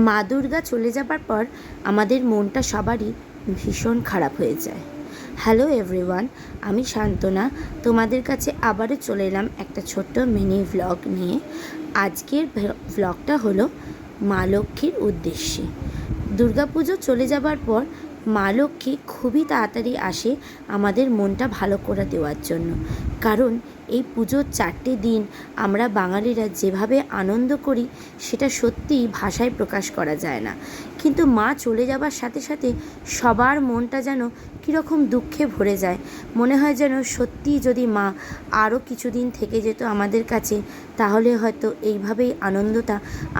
মা দুর্গা চলে যাবার পর আমাদের মনটা সবারই ভীষণ খারাপ হয়ে যায়। হ্যালো এভরিওয়ান, আমি শান্তনা। তোমাদের কাছে আবারও চলে এলাম একটা ছোট্ট মিনি ভ্লগ নিয়ে। আজকের ভ্লগটা হলো মা লক্ষ্মীর উদ্দেশ্যে। দুর্গাপুজো চলে যাবার পর মা লক্ষ্মী খুবই তাড়াতাড়ি আসে আমাদের মনটা ভালো করে দেওয়ার জন্য। কারণ এই পুজোর 4টে দিন আমরা বাঙালিরা যেভাবে আনন্দ করি সেটা সত্যিই ভাষায় প্রকাশ করা যায় না। কিন্তু মা চলে যাবার সাথে সাথে সবার মনটা যেন কীরকম দুঃখে ভরে যায়। মনে হয় যেন সত্যিই যদি মা আরও কিছুদিন থেকে যেত আমাদের কাছে, তাহলে হয়তো এইভাবেই আনন্দটা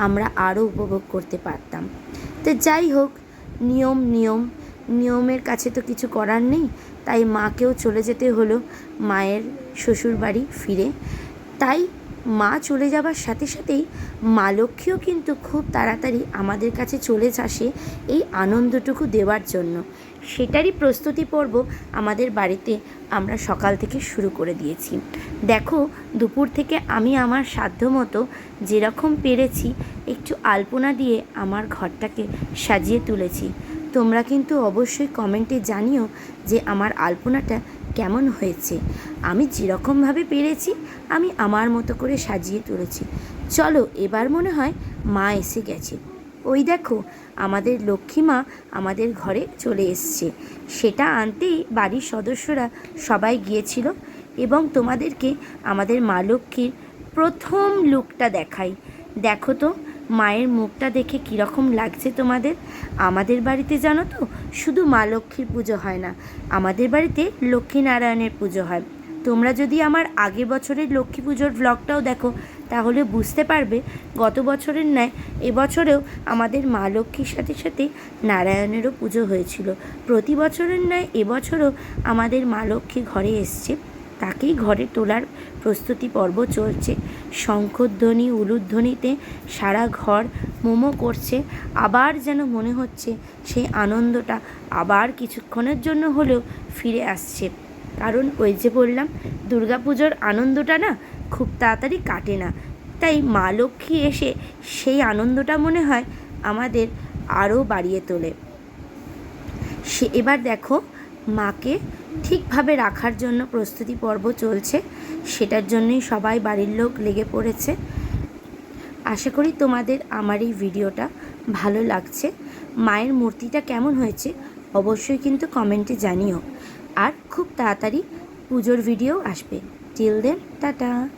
আমরা আরও উপভোগ করতে পারতাম। তো যাই হোক, নিয়মের কাছে তো কিছু করার নেই, তাই মাকেও চলে যেতে হলো মায়ের শ্বশুরবাড়ি ফিরে। তাই মা চলে যাবার সাথে সাথেই মা লক্ষ্মীও কিন্তু খুব তাড়াতাড়ি আমাদের কাছে চলে আসে এই আনন্দটুকু দেওয়ার জন্য। সেটারই প্রস্তুতি পর্ব আমাদের বাড়িতে আমরা সকাল থেকে শুরু করে দিয়েছি। দেখো, দুপুর থেকে আমি আমার সাধ্যমতো যেরকম পেরেছি একটু আলপনা দিয়ে আমার ঘরটাকে সাজিয়ে তুলেছি। তোমরা কিন্তু অবশ্যই কমেন্টে জানিও যে আমার আলপনাটা কেমন হয়েছে। আমি যেরকমভাবে পেরেছি আমি আমার মতো করে সাজিয়ে তুলেছি। চলো, এবার মনে হয় মা এসে গেছে। ওই দেখো, আমাদের লক্ষ্মী মা আমাদের ঘরে চলে এসছে। সেটা আনতেই বাড়ির সদস্যরা সবাই গিয়েছিল। এবং তোমাদেরকে আমাদের মা লক্ষ্মীর প্রথম লুকটা দেখাই। দেখো তো মায়ের মুখটা দেখে কীরকম লাগছে তোমাদের। আমাদের বাড়িতে জানো তো, শুধু মা লক্ষ্মীর পুজো হয় না, আমাদের বাড়িতে লক্ষ্মীনারায়ণের পুজো হয়। তোমরা যদি আমার আগের বছরের লক্ষ্মী পুজোর ভ্লগটাও দেখো, তাহলে বুঝতে পারবে গত বছরের ন্যায় এবছরেও আমাদের মা লক্ষ্মীর সাথে সাথে নারায়ণেরও পুজো হয়েছিল। প্রতি বছরের ন্যায় এবছরও আমাদের মা লক্ষ্মী ঘরে এসছে, তাকেই ঘরে তোলার প্রস্তুতি পর্ব চলছে। শঙ্খধ্বনি উলুধ্বনিতে সারা ঘর মোমো করছে। আবার যেন মনে হচ্ছে সেই আনন্দটা আবার কিছুক্ষণের জন্য হলেও ফিরে আসছে। কারণ ওই যে বললাম, দুর্গাপুজোর আনন্দটা না খুব তাড়াতাড়ি কাটে না। তাই মা লক্ষ্মী এসে সেই আনন্দটা মনে হয় আমাদের আরও বাড়িয়ে তোলে। এবার দেখো, মাকে ঠিকভাবে রাখার জন্য প্রস্তুতি পর্ব চলছে। সেটার জন্যই সবাই বাড়ির লোক লেগে পড়েছে। আশা করি তোমাদের আমার এই ভিডিওটা ভালো লাগছে। মায়ের মূর্তিটা কেমন হয়েছে অবশ্যই কিন্তু কমেন্টে জানিও। আর খুব তাড়াতাড়ি পুজোর ভিডিও আসবে। Till then, tata.